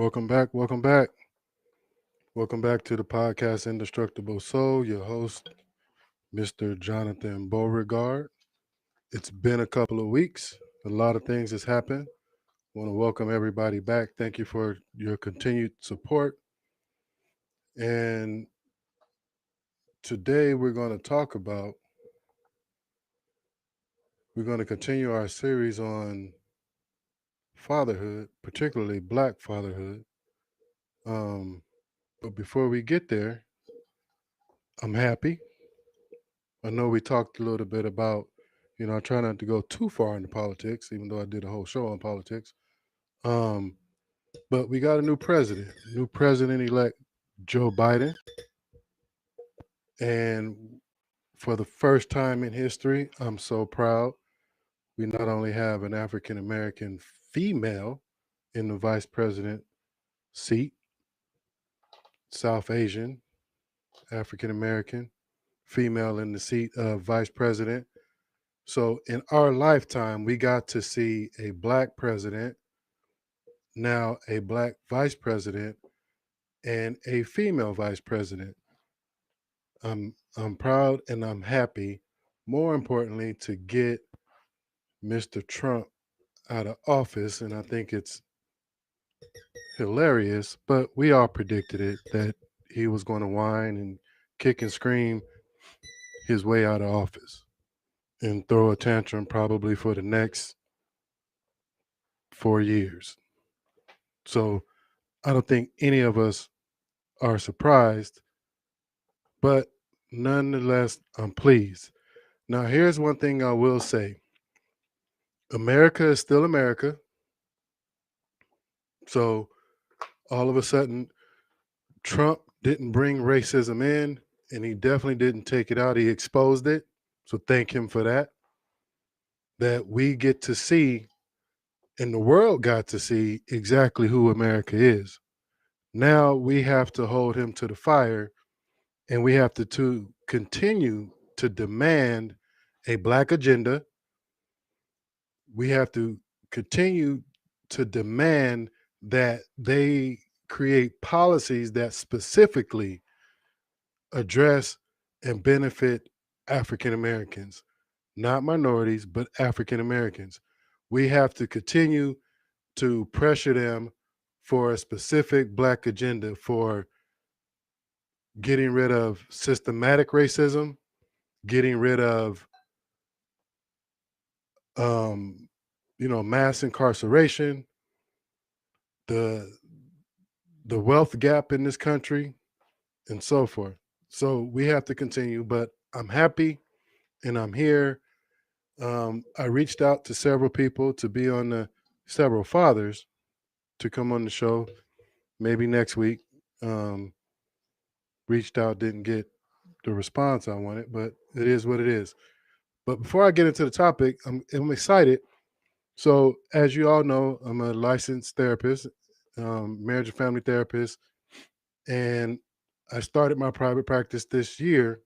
Welcome back. Welcome back. Welcome back to the podcast Indestructible Soul. Your host, Mr. Jonathan Beauregard. It's been a couple of weeks. A lot of things has happened. I want to welcome everybody back. Thank you for your continued support. And today we're going to continue our series on fatherhood, particularly Black fatherhood. Um, but before we get there, I'm happy. I know we talked a little bit about, I try not to go too far into politics, even though I did a whole show on politics. Um, but we got a new president elect Joe Biden. And for the first time in history, I'm so proud. We not only have an African American female in the vice president seat, South Asian, African American female in the seat of vice president. So in our lifetime, we got to see a black president, now a black vice president, and a female vice president. I'm proud and I'm happy. More importantly, to get Mr. Trump out of office, and I think it's hilarious, but we all predicted it that he was going to whine and kick and scream his way out of office and throw a tantrum probably for the next 4 years. So I don't think any of us are surprised, but nonetheless, I'm pleased. Now, here's one thing I will say: America is still America. So all of a sudden, Trump didn't bring racism in, and he definitely didn't take it out. He exposed it. So thank him for that. That we get to see, and the world got to see exactly who America is. Now we have to hold him to the fire, and we have to continue to demand a black agenda. We have to continue to demand that they create policies that specifically address and benefit African Americans, not minorities, but African Americans. We have to continue to pressure them for a specific black agenda for getting rid of systematic racism, getting rid of mass incarceration, the wealth gap in this country, and so forth. So we have to continue, but I'm happy and I'm here. I reached out to several people to be on several fathers to come on the show, maybe next week. Um, Reached out, didn't get the response I wanted, but it is what it is. But before I get into the topic, I'm excited. So, as you all know, I'm a licensed therapist, marriage and family therapist, and I started my private practice this year,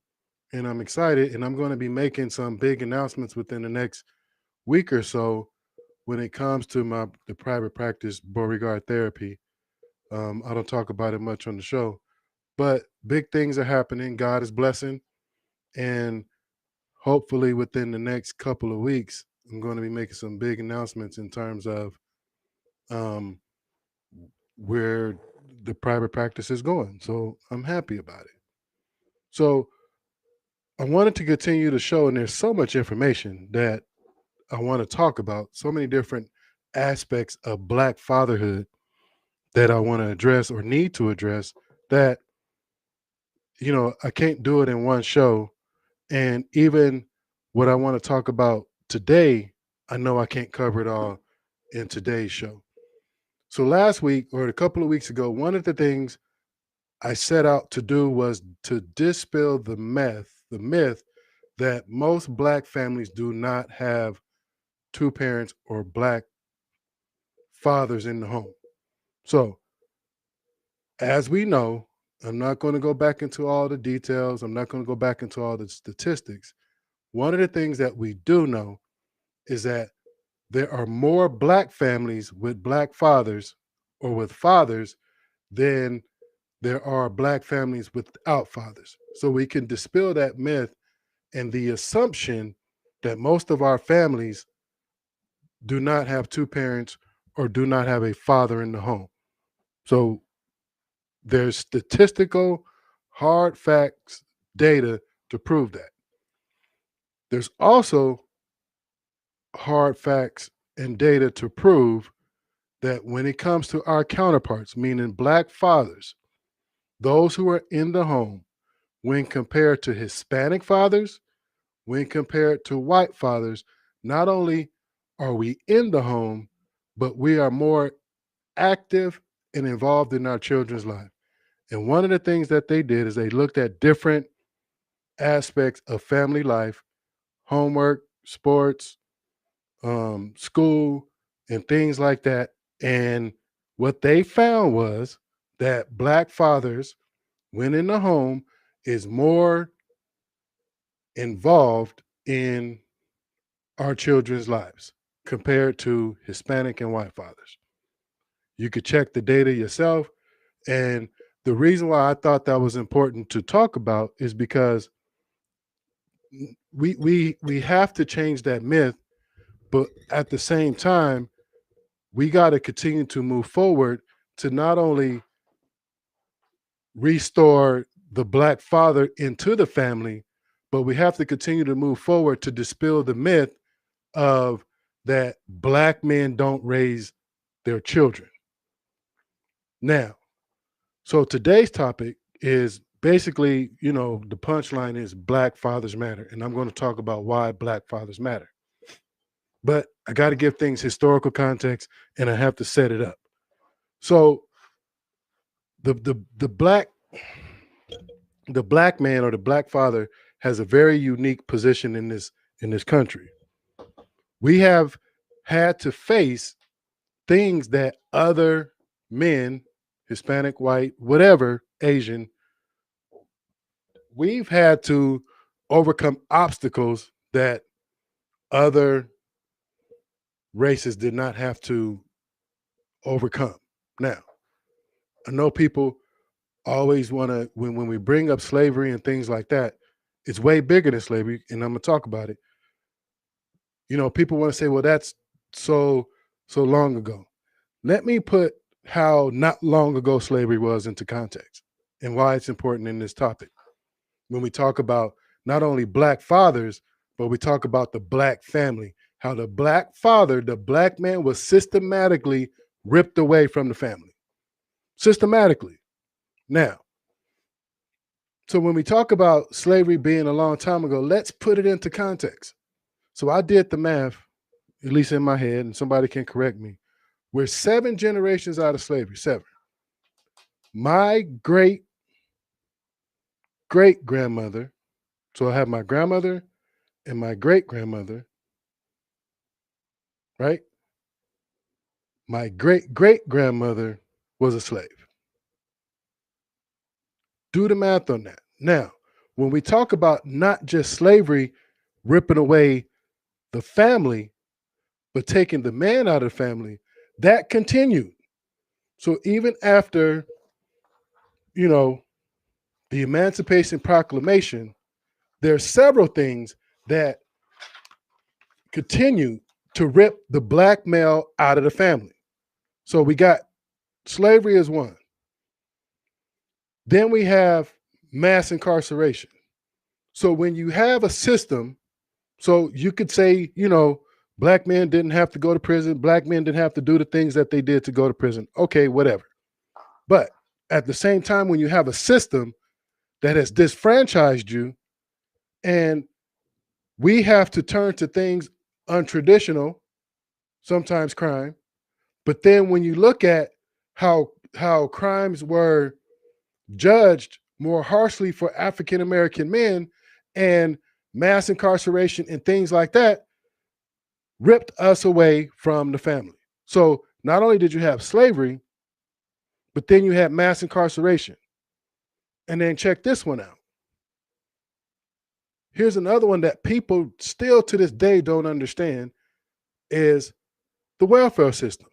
and I'm excited. And I'm going to be making some big announcements within the next week or so when it comes to the private practice Beauregard therapy. I don't talk about it much on the show, but big things are happening. God is blessing, and hopefully within the next couple of weeks, I'm going to be making some big announcements in terms of um, where the private practice is going. So I'm happy about it. So I wanted to continue the show, and there's so much information that I want to talk about, so many different aspects of Black fatherhood that I want to address or need to address that, I can't do it in one show. And even what I want to talk about today, I know I can't cover it all in today's show. So last week or a couple of weeks ago, one of the things I set out to do was to dispel the myth that most Black families do not have two parents or Black fathers in the home. So, as we know, I'm not going to go back into all the details. I'm not going to go back into all the statistics. One of the things that we do know is that there are more Black families with Black fathers or with fathers than there are Black families without fathers. So we can dispel that myth and the assumption that most of our families do not have two parents or do not have a father in the home. So there's statistical hard facts data to prove that. There's also hard facts and data to prove that when it comes to our counterparts, meaning Black fathers, those who are in the home, when compared to Hispanic fathers, when compared to white fathers, not only are we in the home, but we are more active and involved in our children's life. And one of the things that they did is they looked at different aspects of family life, homework, sports, school, and things like that. And what they found was that Black fathers, when in the home, is more involved in our children's lives compared to Hispanic and white fathers. You could check the data yourself. And the reason why I thought that was important to talk about is because we have to change that myth, but at the same time, we got to continue to move forward to not only restore the Black father into the family, but we have to continue to move forward to dispel the myth of that Black men don't raise their children. Now, so today's topic is basically, the punchline is Black fathers matter. And I'm going to talk about why Black fathers matter. But I got to give things historical context and I have to set it up. So the black man or the Black father has a very unique position in this country. We have had to face things that other men, Hispanic, white, whatever, Asian, we've had to overcome obstacles that other races did not have to overcome. Now, I know people always want to, when we bring up slavery and things like that, it's way bigger than slavery, and I'm gonna talk about it. People want to say, well, that's so long ago. Let me put how not long ago slavery was into context and why it's important in this topic. When we talk about not only Black fathers, but we talk about the Black family, how the Black father, the Black man, was systematically ripped away from the family. Systematically. Now, so when we talk about slavery being a long time ago, let's put it into context. So I did the math, at least in my head, and somebody can correct me. We're 7 generations out of slavery, 7. My great grandmother, so I have my grandmother and my great grandmother, right? My great great grandmother was a slave. Do the math on that. Now, when we talk about not just slavery ripping away the family, but taking the man out of the family, that continued. So even after, the Emancipation Proclamation, there are several things that continue to rip the Black male out of the family. So we got slavery as one. Then we have mass incarceration. So when you have a system, so you could say, Black men didn't have to go to prison. Black men didn't have to do the things that they did to go to prison. Okay, whatever. But at the same time, when you have a system that has disfranchised you, and we have to turn to things untraditional, sometimes crime. But then when you look at how crimes were judged more harshly for African American men and mass incarceration and things like that, ripped us away from the family. So not only did you have slavery, but then you had mass incarceration. And then check this one out. Here's another one that people still to this day don't understand is the welfare system.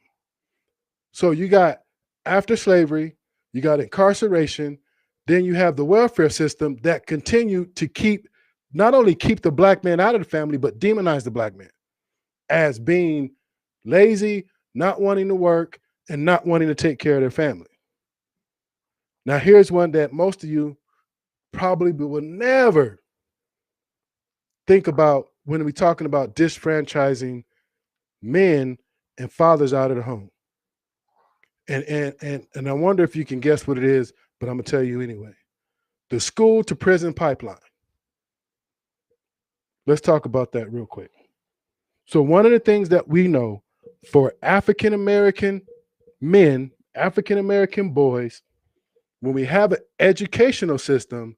So you got After slavery, you got incarceration, then you have the welfare system that continued to keep, not only keep the black man out of the family, but demonize the black man as being lazy, not wanting to work, and not wanting to take care of their family. Now, here's one that most of you probably will never think about when we're talking about disfranchising men and fathers out of the home. And I wonder if you can guess what it is, but I'm gonna tell you anyway. The school to prison pipeline. Let's talk about that real quick. So one of the things that we know for African American men, African American boys, when we have an educational system,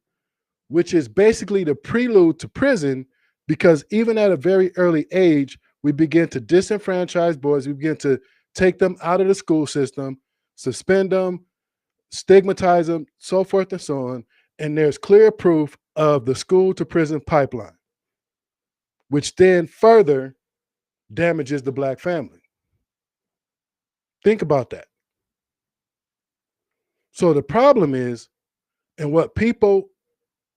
which is basically the prelude to prison, because even at a very early age, we begin to disenfranchise boys, we begin to take them out of the school system, suspend them, stigmatize them, so forth and so on. And there's clear proof of the school to prison pipeline, which then further damages the black family. Think about that. So the problem is, and what people,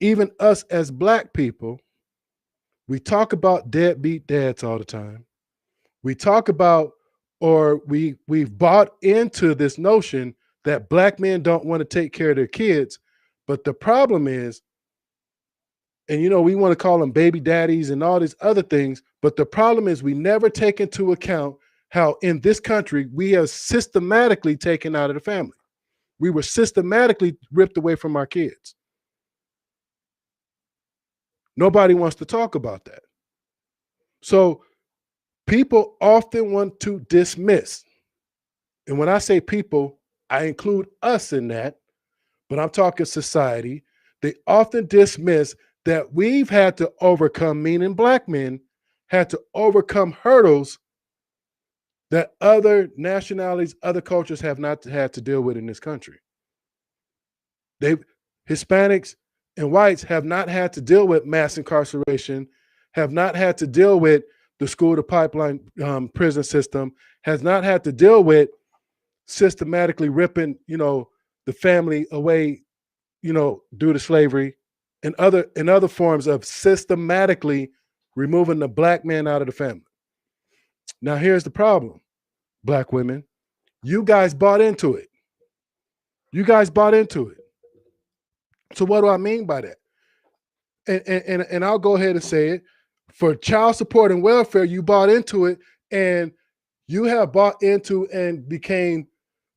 even us as black people, we talk about deadbeat dads all the time. We talk about, or we've bought into this notion that black men don't want to take care of their kids. But the problem is, and we want to call them baby daddies and all these other things, but the problem is we never take into account how in this country we have systematically taken out of the family. We were systematically ripped away from our kids. Nobody wants to talk about that. So people often want to dismiss. And when I say people, I include us in that, but I'm talking society. They often dismiss that we've had to overcome, meaning black men had to overcome hurdles that other nationalities, other cultures have not had to deal with in this country. Hispanics and whites have not had to deal with mass incarceration, have not had to deal with the school to pipeline prison system, has not had to deal with systematically ripping, the family away, due to slavery and other forms of systematically removing the black man out of the family. Now, here's the problem, black women. You guys bought into it. You guys bought into it. So what do I mean by that? And I'll go ahead and say it. For child support and welfare, you bought into it, and you have bought into and became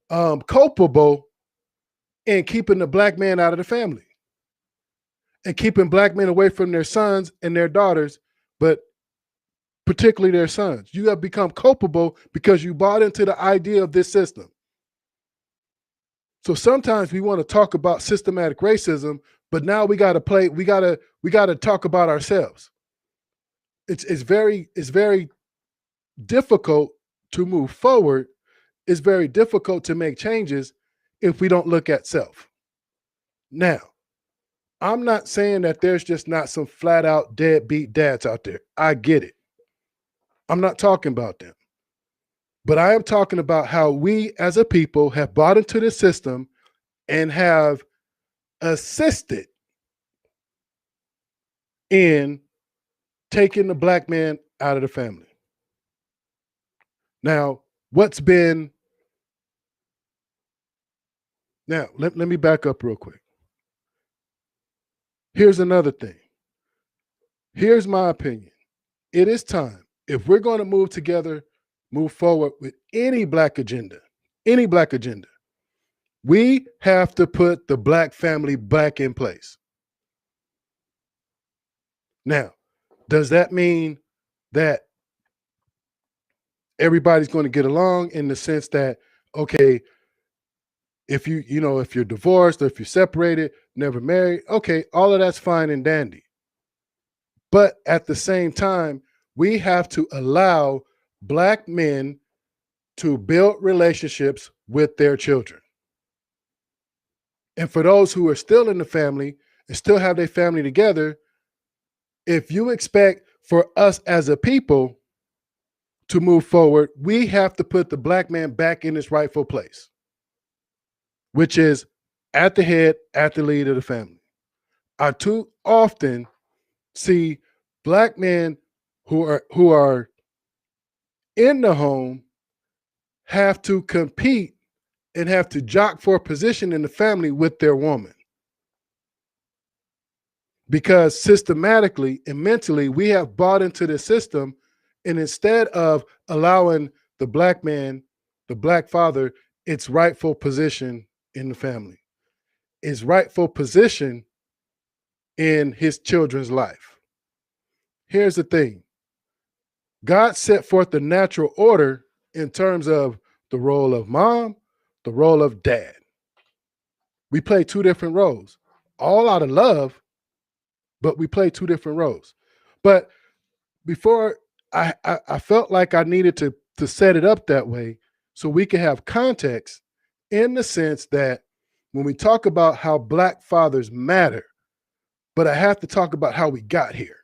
culpable in keeping the black man out of the family and keeping black men away from their sons and their daughters, but particularly their sons. You have become culpable because you bought into the idea of this system. So sometimes we want to talk about systematic racism, but now we got to talk about ourselves. It's very difficult to move forward. It's very difficult to make changes if we don't look at self. Now, I'm not saying that there's just not some flat out deadbeat dads out there. I get it. I'm not talking about them. But I am talking about how we as a people have bought into the system and have assisted in taking the black man out of the family. Now, let me back up real quick. Here's another thing. Here's my opinion. It is time, if we're going to move forward with any black agenda, we have to put the black family back in place. Now, does that mean that everybody's going to get along in the sense that, okay, if you're divorced or if you're separated, never married, okay, all of that's fine and dandy. But at the same time, we have to allow black men to build relationships with their children. And for those who are still in the family and still have their family together, if you expect for us as a people to move forward, we have to put the black man back in his rightful place. which is at the head, at the lead of the family. I too often see black men who are in the home have to compete and have to jock for a position in the family with their woman. Because systematically and mentally, we have bought into the system. And instead of allowing the black man, the black father, its rightful position in the family, its rightful position in his children's life. Here's the thing: God set forth the natural order in terms of the role of mom, the role of dad. We play two different roles, all out of love, but we play two different roles. But before I felt like I needed to set it up that way so we can have context, in the sense that when we talk about how black fathers matter, but I have to talk about how we got here.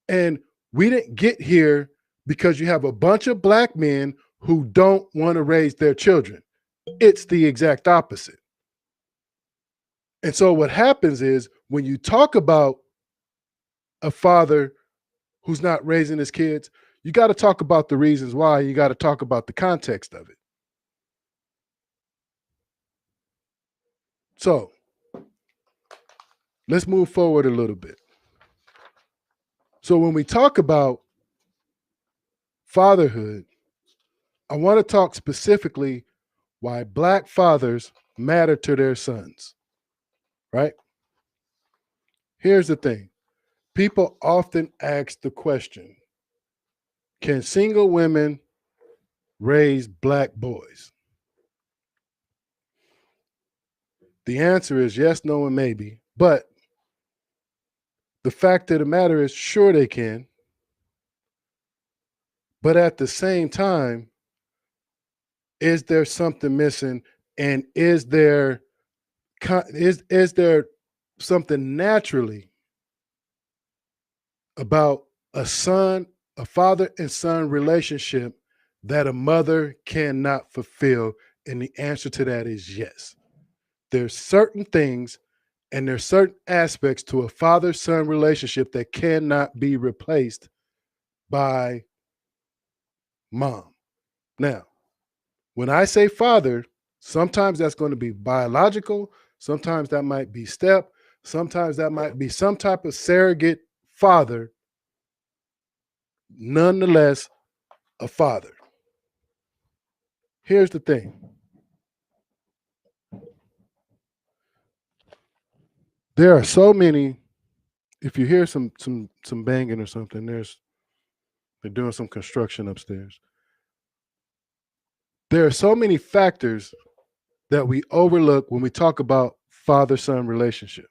And we didn't get here because you have a bunch of black men who don't want to raise their children. It's the exact opposite. And so what happens is, when you talk about a father who's not raising his kids, you got to talk about the reasons why. You got to talk about the context of it. So let's move forward a little bit. So when we talk about fatherhood, I want to talk specifically why black fathers matter to their sons, right? Here's the thing. People often ask the question, can single women raise black boys? The answer is yes, no, and maybe. But the fact of the matter is, sure they can. But at the same time, is there something missing? And is there something naturally about a father and son relationship that a mother cannot fulfill? And the answer to that is yes. There's certain things and there's certain aspects to a father-son relationship that cannot be replaced by mom. Now, when I say father, sometimes that's going to be biological, sometimes that might be step, sometimes that might be some type of surrogate father, nonetheless, a father. Here's the thing. There are so many, if you hear some banging or something, they're doing some construction upstairs. There are so many factors that we overlook when we talk about father-son relationship.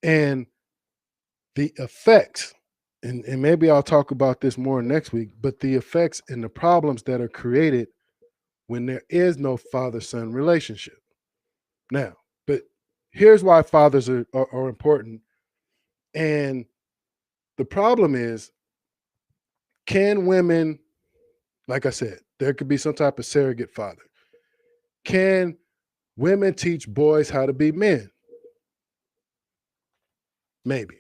And the effects, and maybe I'll talk about this more next week, but the effects and the problems that are created when there is no father-son relationship. Now, but here's why fathers are important. And the problem is, can women, like I said, there could be some type of surrogate father. Can women teach boys how to be men? Maybe.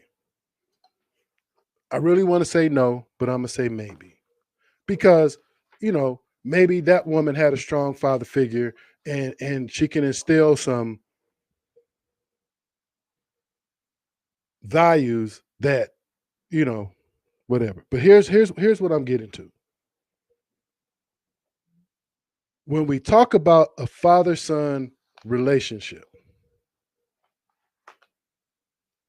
I really want to say no, but I'm going to say maybe. Because, maybe that woman had a strong father figure, and she can instill some values that, whatever. But here's what I'm getting to. When we talk about a father-son relationship,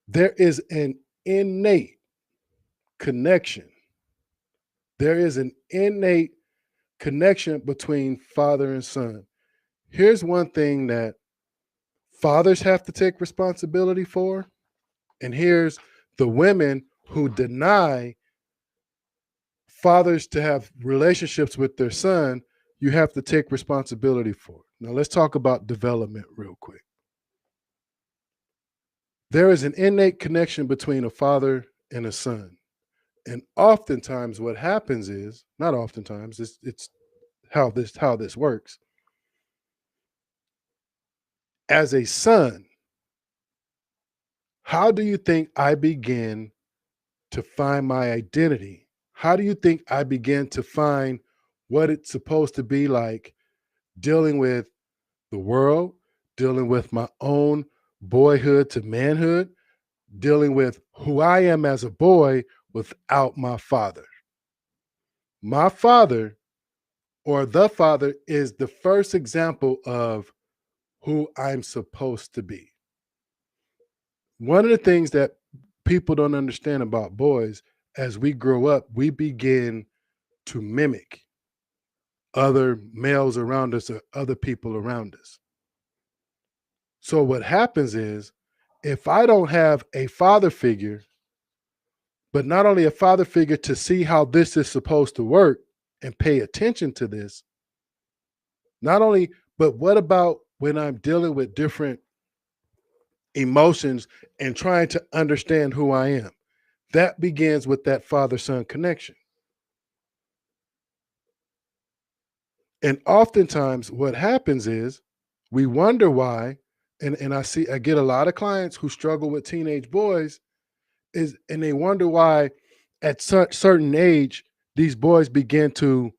there is an innate connection. There is an innate connection between father and son. Here's one thing that fathers have to take responsibility for, and here's the women who deny fathers to have relationships with their son. You have to take responsibility for it. Now let's talk about development real quick. There is an innate connection between a father and a son. And oftentimes what happens is, not oftentimes, it's how this works. As a son, how do you think I begin to find my identity? How do you think I begin to find what it's supposed to be like dealing with the world, dealing with my own boyhood to manhood, dealing with who I am as a boy without my father? My father, or the father, is the first example of who I'm supposed to be. One of the things that people don't understand about boys, as we grow up, we begin to mimic other males around us or other people around us. So what happens is, if I don't have a father figure, but not only a father figure to see how this is supposed to work and pay attention to this, not only, but what about when I'm dealing with different emotions and trying to understand who I am? That begins with that father-son connection. And oftentimes what happens is we wonder why, and I get a lot of clients who struggle with teenage boys, and they wonder why at certain age these boys begin to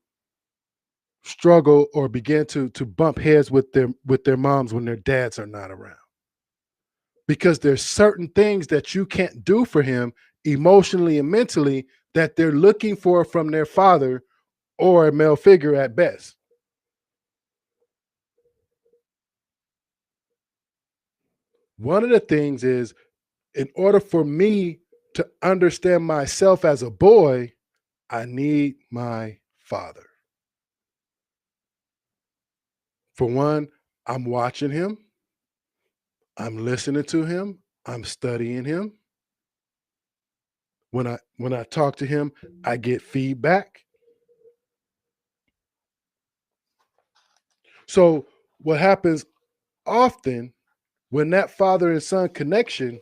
struggle or begin to bump heads with their moms when their dads are not around. Because there's certain things that you can't do for him emotionally and mentally that they're looking for from their father or a male figure at best. One of the things is, in order for me to understand myself as a boy, I need my father. For one, I'm watching him, I'm listening to him, I'm studying him. When I talk to him, I get feedback. So what happens often when that father and son connection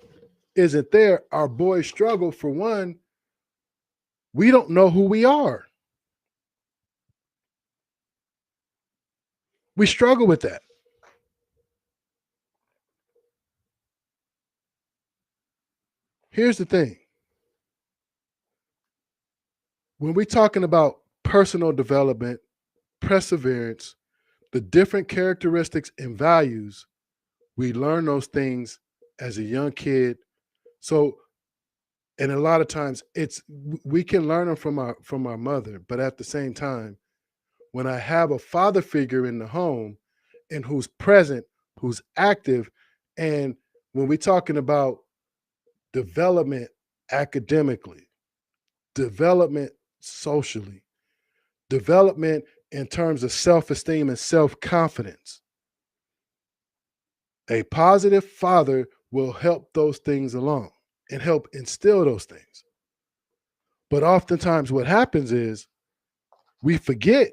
isn't there, our boys struggle. For one, we don't know who we are. We struggle with that. Here's the thing. When we're talking about personal development, perseverance, the different characteristics and values, we learn those things as a young kid. So, and a lot of times we can learn them from our mother, but at the same time, when I have a father figure in the home and who's present, who's active, and when we're talking about development academically, development socially, development in terms of self-esteem and self-confidence, a positive father will help those things along and help instill those things. But oftentimes what happens is we forget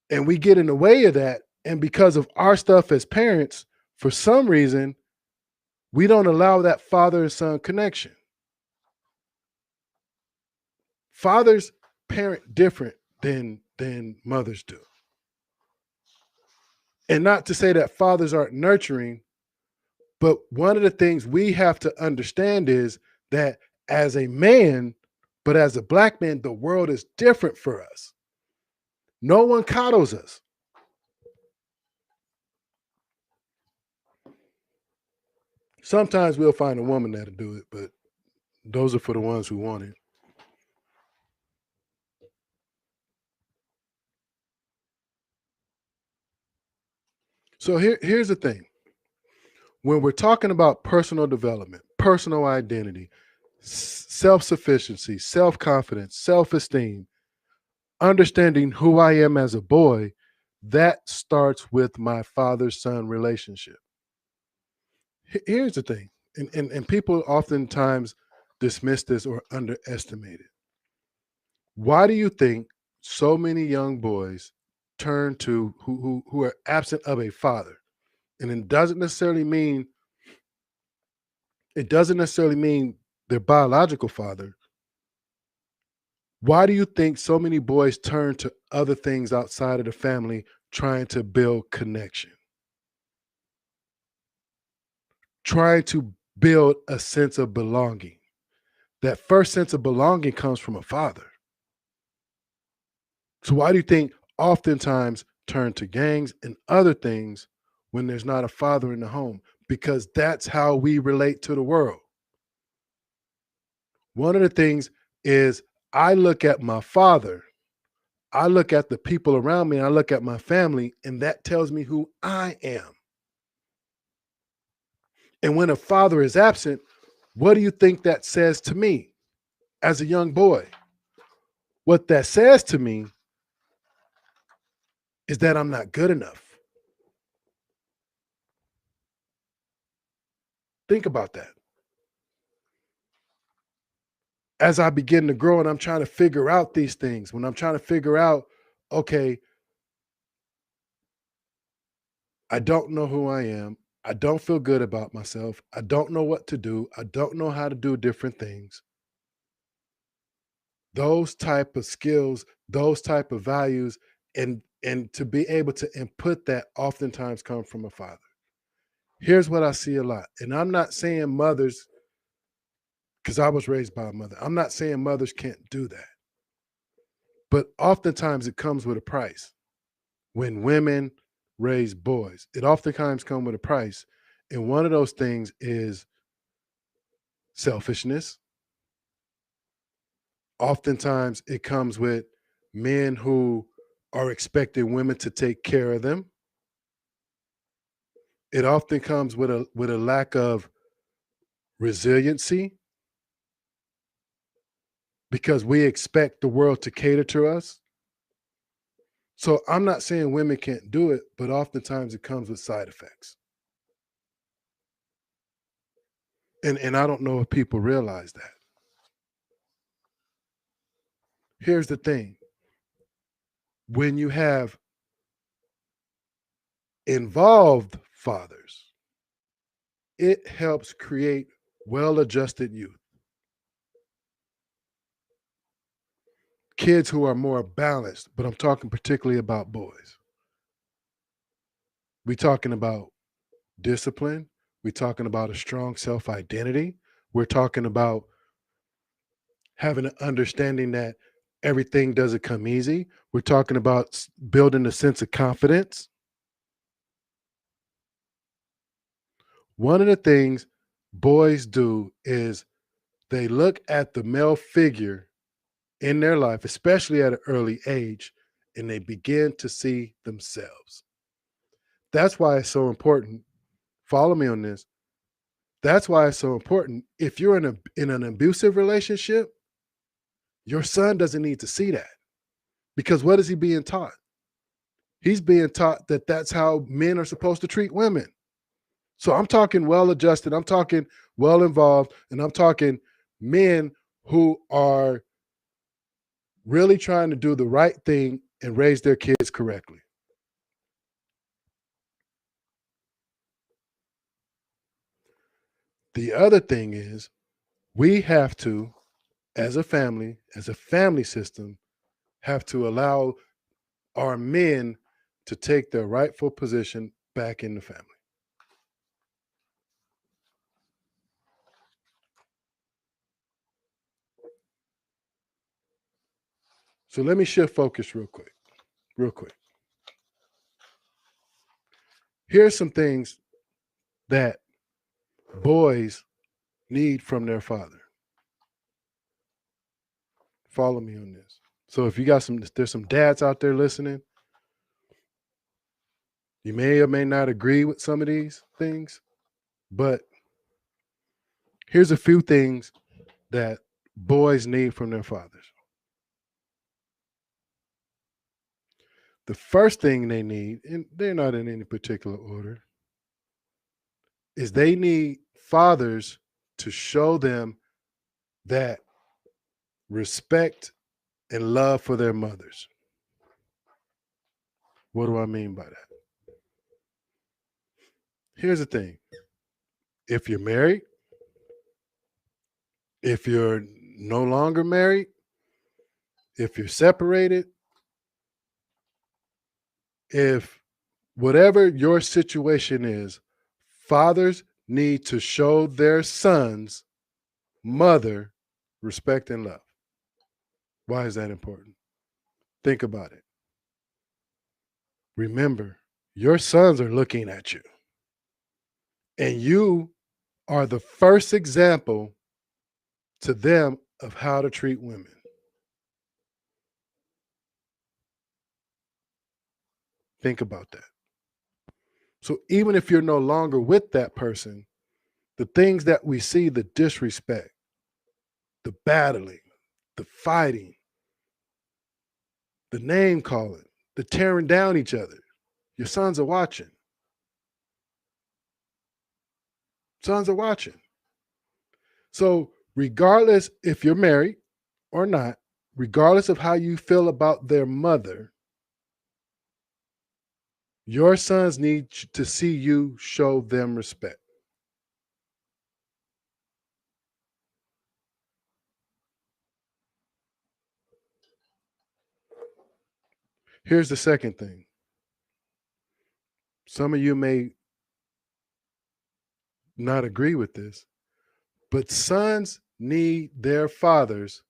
and we get in the way of that. And because of our stuff as parents, for some reason, we don't allow that father and son connection. Fathers parent different than mothers do. And not to say that fathers aren't nurturing, but one of the things we have to understand is that as a man, but as a black man, the world is different for us. No one coddles us. Sometimes we'll find a woman that'll do it, but those are for the ones who want it. So here's the thing. When we're talking about personal development, personal identity, self-sufficiency, self-confidence, self-esteem, understanding who I am as a boy, that starts with my father-son relationship. Here's the thing, and people oftentimes dismiss this or underestimate it. Why do you think so many young boys turn to who are absent of a father? And it doesn't necessarily mean their biological father. Why do you think so many boys turn to other things outside of the family trying to build connection? trying to build a sense of belonging. That first sense of belonging comes from a father. So why do you think oftentimes turn to gangs and other things when there's not a father in the home? Because that's how we relate to the world. One of the things is I look at my father, I look at the people around me, and I look at my family, and that tells me who I am. And when a father is absent, what do you think that says to me as a young boy? What that says to me is that I'm not good enough. Think about that. As I begin to grow and I'm trying to figure out these things, when I'm trying to figure out, okay, I don't know who I am. I don't feel good about myself. I don't know what to do. I don't know how to do different things. Those type of skills, those type of values, and to be able to input that oftentimes come from a father. Here's what I see a lot. And I'm not saying mothers, because I was raised by a mother. I'm not saying mothers can't do that. But oftentimes it comes with a price. When women raise boys, it oftentimes comes with a price. And one of those things is selfishness. Oftentimes it comes with men who are expecting women to take care of them. It often comes with a lack of resiliency because we expect the world to cater to us. So I'm not saying women can't do it, but oftentimes it comes with side effects. And I don't know if people realize that. Here's the thing. When you have involved fathers, it helps create well-adjusted youth. Kids who are more balanced, but I'm talking particularly about boys. We're talking about discipline. We're talking about a strong self-identity. We're talking about having an understanding that everything doesn't come easy. We're talking about building a sense of confidence. One of the things boys do is they look at the male figure in their life, especially at an early age, and they begin to see themselves. That's why it's so important. Follow me on this. That's why it's so important. If you're in an abusive relationship, your son doesn't need to see that, because what is he being taught? He's being taught that that's how men are supposed to treat women. So I'm talking well adjusted, I'm talking well involved, and I'm talking men who are really trying to do the right thing and raise their kids correctly. The other thing is we have to, as a family system, have to allow our men to take their rightful position back in the family. So let me shift focus real quick. Real quick. Here's some things that boys need from their father. Follow me on this. So if you got there's some dads out there listening. You may or may not agree with some of these things, but here's a few things that boys need from their fathers. The first thing they need, and they're not in any particular order, is they need fathers to show them that respect and love for their mothers. What do I mean by that? Here's the thing. If you're married, if you're no longer married, if you're separated, if whatever your situation is, fathers need to show their sons mother respect and love. Why is that important? Think about it. Remember, your sons are looking at you, and you are the first example to them of how to treat women. Think about that. So even if you're no longer with that person, the things that we see, the disrespect, the battling, the fighting, the name calling, the tearing down each other, your sons are watching. Sons are watching. So regardless if you're married or not, regardless of how you feel about their mother, your sons need to see you show them respect. Here's the second thing. Some of you may not agree with this, but sons need their fathers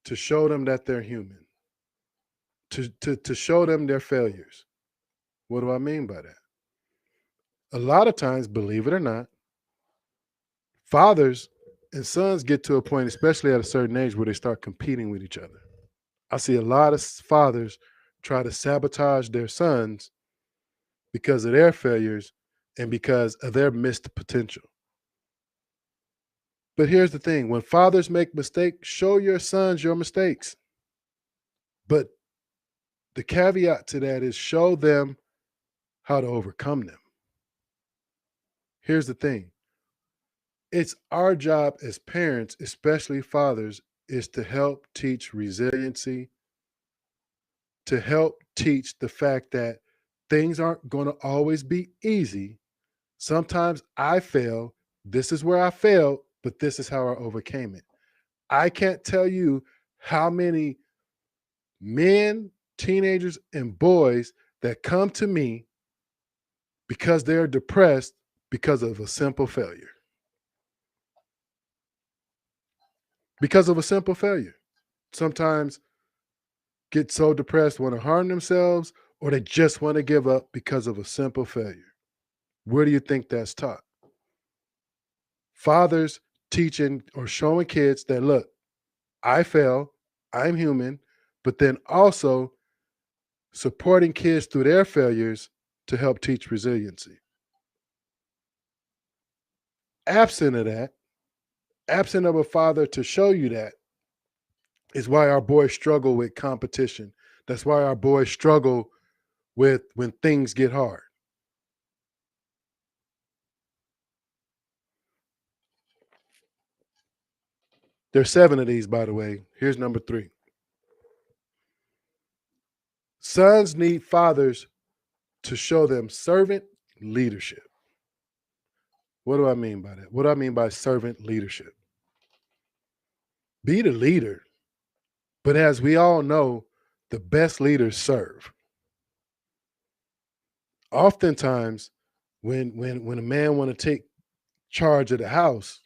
to show them that they're human, to show them their failures. What do I mean by that? A lot of times, believe it or not, fathers and sons get to a point, especially at a certain age, where they start competing with each other. I see a lot of fathers try to sabotage their sons because of their failures and because of their missed potential. But here's the thing, when fathers make mistakes, show your sons your mistakes. But the caveat to that is show them how to overcome them. Here's the thing. It's our job as parents, especially fathers, is to help teach resiliency, to help teach the fact that things aren't going to always be easy. Sometimes I fail. This is where I failed, but this is how I overcame it. I can't tell you how many men, teenagers, and boys that come to me because they're depressed because of a simple failure. Because of a simple failure. Sometimes get so depressed, want to harm themselves, or they just want to give up because of a simple failure. Where do you think that's taught? Fathers teaching or showing kids that, look, I fail, I'm human, but then also supporting kids through their failures to help teach resiliency. Absent of that, absent of a father to show you that, is why our boys struggle with competition. That's why our boys struggle with when things get hard. There's 7 of these, by the way. Here's number 3. Sons need fathers to show them servant leadership. What do I mean by that? What do I mean by servant leadership? Be the leader. But as we all know, the best leaders serve. Oftentimes, when a man want to take charge of the house,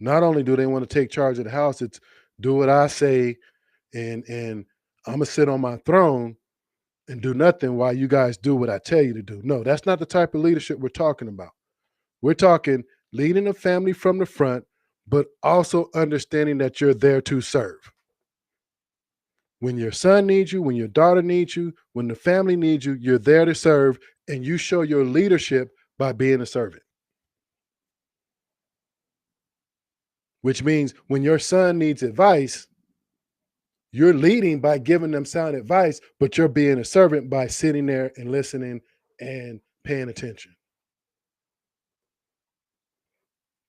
not only do they want to take charge of the house, it's do what I say, and I'm gonna sit on my throne and do nothing while you guys do what I tell you to do. No, that's not the type of leadership we're talking about. We're talking leading a family from the front, but also understanding that you're there to serve. When your son needs you, when your daughter needs you, when the family needs you, you're there to serve, and you show your leadership by being a servant. Which means when your son needs advice, you're leading by giving them sound advice, but you're being a servant by sitting there and listening and paying attention.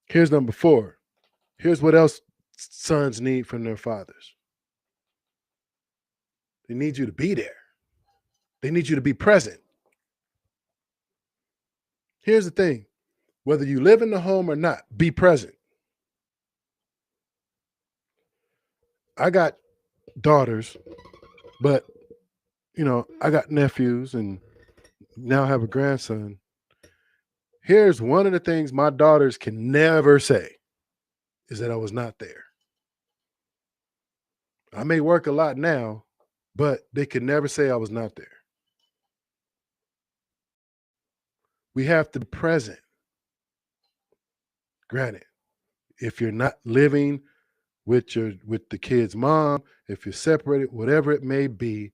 Here's number 4. Here's what else sons need from their fathers. They need you to be there. They need you to be present. Here's the thing. Whether you live in the home or not, be present. I got daughters, but I got nephews and now have a grandson. Here's one of the things my daughters can never say is that I was not there. I may work a lot now, but they can never say I was not there. We have to be present. Granted, if you're not living with the kid's mom, if you're separated, whatever it may be,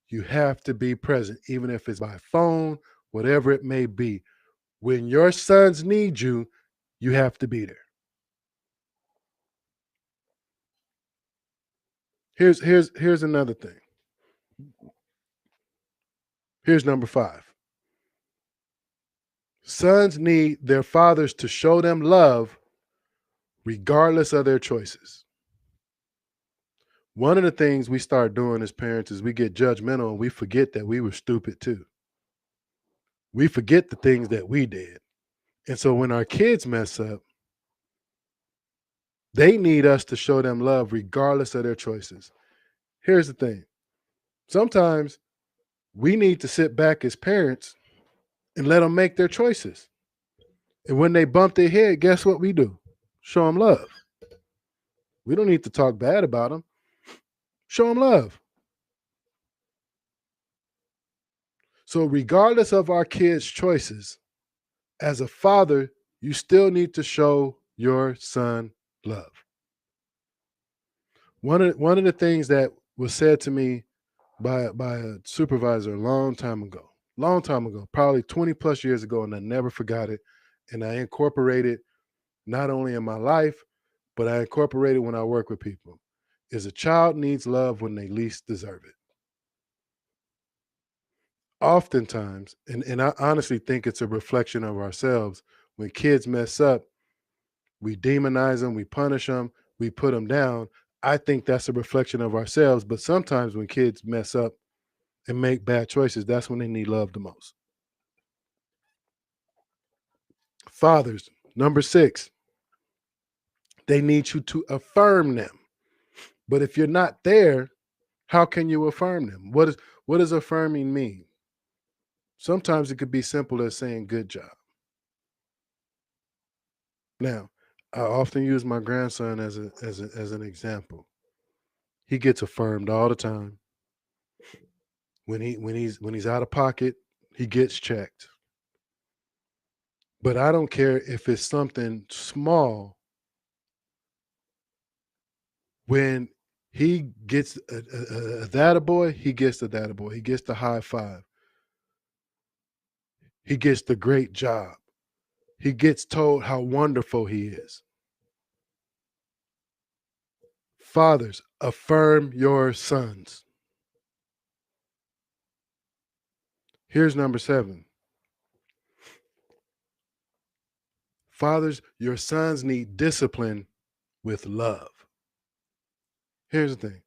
you have to be present, even if it's by phone, whatever it may be. When your sons need you, you have to be there. Here's another thing. Here's number 5. Sons need their fathers to show them love regardless of their choices. One of the things we start doing as parents is we get judgmental and we forget that we were stupid too. We forget the things that we did. And so when our kids mess up, they need us to show them love regardless of their choices. Here's the thing. Sometimes we need to sit back as parents and let them make their choices. And when they bump their head, guess what we do? Show them love. We don't need to talk bad about them. Show them love. So regardless of our kids' choices, as a father, you still need to show your son love. One of the things that was said to me by a supervisor a long time ago, probably 20 plus years ago, and I never forgot it. And I incorporate it not only in my life, but I incorporate it when I work with people. Is a child needs love when they least deserve it. Oftentimes, and I honestly think it's a reflection of ourselves. When kids mess up, we demonize them, we punish them, we put them down. I think that's a reflection of ourselves. But sometimes when kids mess up and make bad choices, that's when they need love the most. Fathers, number 6, they need you to affirm them. But if you're not there, how can you affirm them? What does affirming mean? Sometimes it could be simple as saying good job. Now, I often use my grandson as an example. He gets affirmed all the time. When he's out of pocket, he gets checked. But I don't care if it's something small. When he gets a that boy, he gets the that boy. He gets the high five. He gets the great job. He gets told how wonderful he is. Fathers, affirm your sons. Here's number 7. Fathers, your sons need discipline with love. Here's the thing,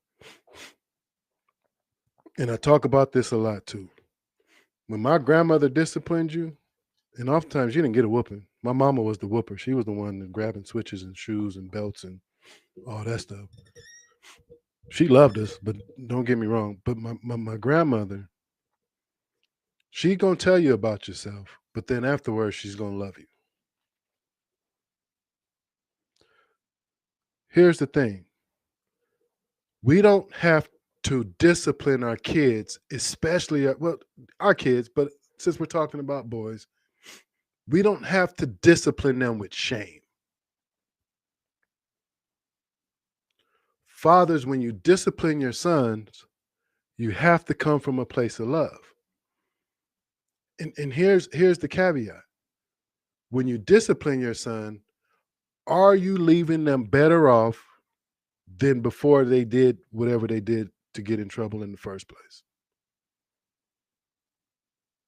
and I talk about this a lot too. When my grandmother disciplined you, and oftentimes you didn't get a whooping. My mama was the whooper. She was the one grabbing switches and shoes and belts and all that stuff. She loved us, but don't get me wrong. But my grandmother, she gonna tell you about yourself, but then afterwards she's gonna love you. Here's the thing. We don't have to discipline our kids, especially our kids, but since we're talking about boys, we don't have to discipline them with shame. Fathers, when you discipline your sons, you have to come from a place of love. And here's the caveat. When you discipline your son, are you leaving them better off than before they did whatever they did to get in trouble in the first place?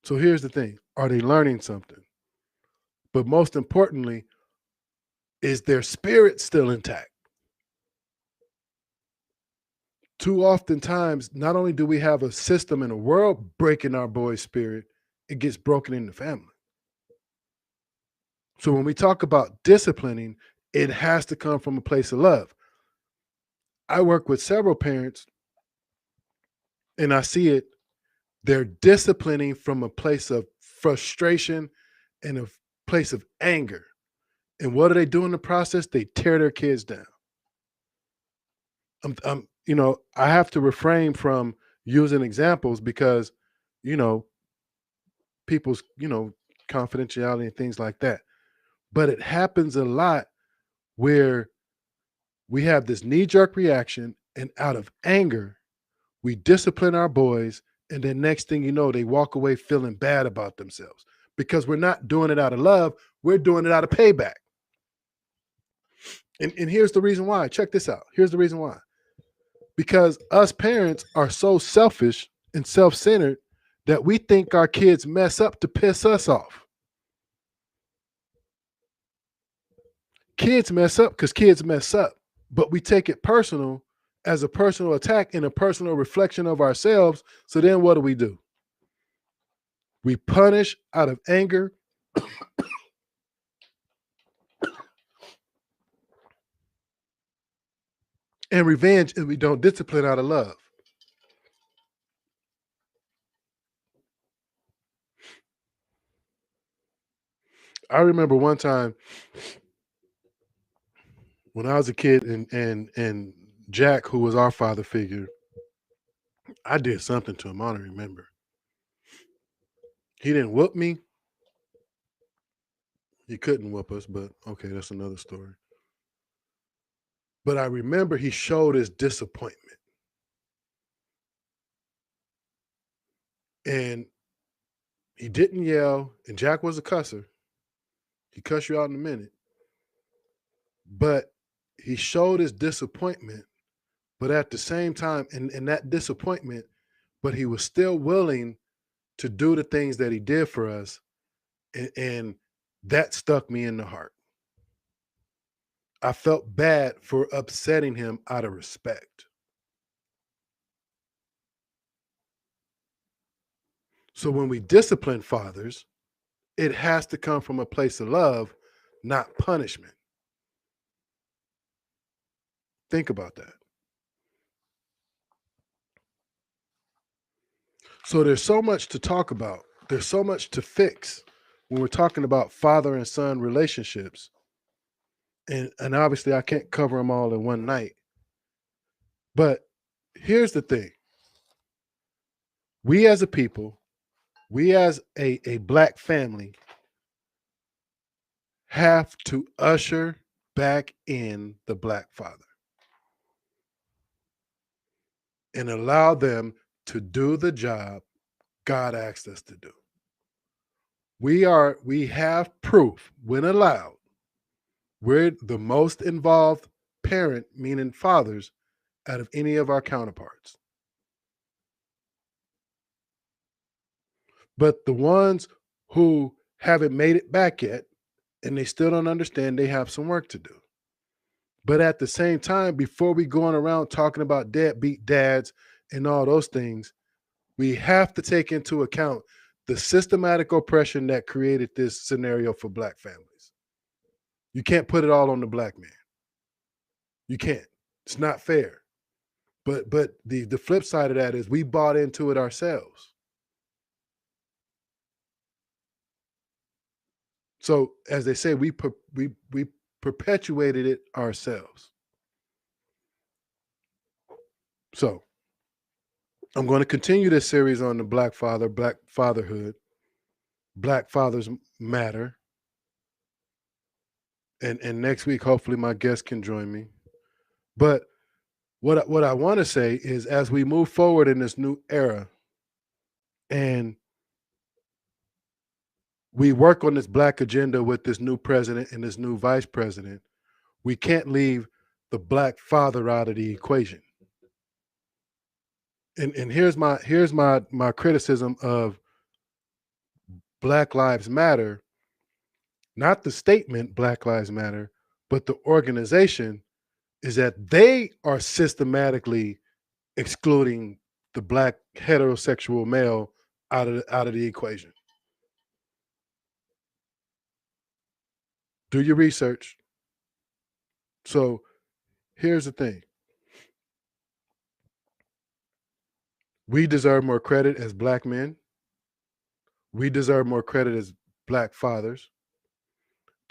So here's the thing. Are they learning something? But most importantly, is their spirit still intact? Too often times, not only do we have a system in the world breaking our boys' spirit, it gets broken in the family. So when we talk about disciplining, it has to come from a place of love. I work with several parents and I see it. They're disciplining from a place of frustration and a place of anger. And what do they do in the process? They tear their kids down. I have to refrain from using examples because, you know, people's, confidentiality and things like that. But it happens a lot where we have this knee-jerk reaction, and out of anger, we discipline our boys, and then next thing you know, they walk away feeling bad about themselves because we're not doing it out of love, we're doing it out of payback. And here's the reason why. Check this out. Here's the reason why. Because us parents are so selfish and self-centered that we think our kids mess up to piss us off. Kids mess up because kids mess up, but we take it personal as a personal attack and a personal reflection of ourselves. So then what do? We punish out of anger and revenge, and we don't discipline out of love. I remember one time when I was a kid, and Jack, who was our father figure, I did something to him. I don't remember. He didn't whoop me. He couldn't whoop us, but okay, that's another story. But I remember he showed his disappointment. And he didn't yell, and Jack was a cusser. He cuss you out in a minute. But he showed his disappointment, but at the same time, in that disappointment, but he was still willing to do the things that he did for us. And that stuck me in the heart. I felt bad for upsetting him out of respect. So when we discipline fathers, it has to come from a place of love, not punishment. Think about that. So there's so much to talk about. There's so much to fix when we're talking about father and son relationships. And obviously I can't cover them all in one night. But here's the thing. We as a people, we as a Black family have to usher back in the Black father and allow them to do the job God asked us to do. We have proof, when allowed, we're the most involved parent, meaning fathers, out of any of our counterparts. But the ones who haven't made it back yet, and they still don't understand, they have some work to do. But at the same time, before we going around talking about deadbeat dads and all those things, we have to take into account the systematic oppression that created this scenario for Black families. You can't put it all on the Black man. You can't. It's not fair. But the flip side of that is we bought into it ourselves. So as they say, we perpetuated it ourselves. So I'm going to continue this series on the Black father, Black fatherhood, Black fathers matter. And next week, hopefully my guest can join me. But what I want to say is, as we move forward in this new era and we work on this Black agenda with this new president and this new vice president, we can't leave the Black father out of the equation. And here's my criticism of Black Lives Matter, not the statement Black Lives Matter, but the organization, is that they are systematically excluding the Black heterosexual male out of the equation. Do your research. So here's the thing. We deserve more credit as Black men. We deserve more credit as Black fathers.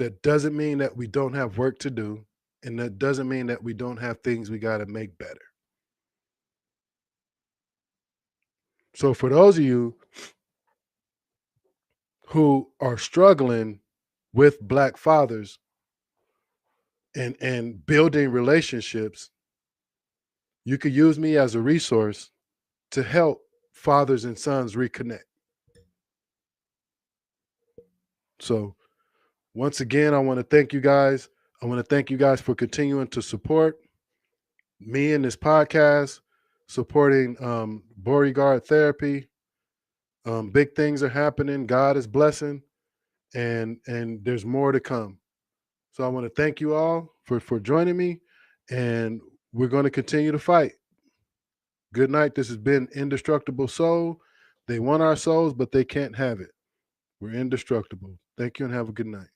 That doesn't mean that we don't have work to do, and that doesn't mean that we don't have things we got to make better. So for those of you who are struggling with Black fathers and building relationships, you could use me as a resource to help fathers and sons reconnect. So once again, I want to thank you guys. I want to thank you guys for continuing to support me in this podcast, supporting Beauregard Therapy. Big things are happening. God is blessing, and there's more to come. So I want to thank you all for joining me, and we're going to continue to fight. Good night. This has been Indestructible Soul. They want our souls, but they can't have it. We're indestructible. Thank you and have a good night.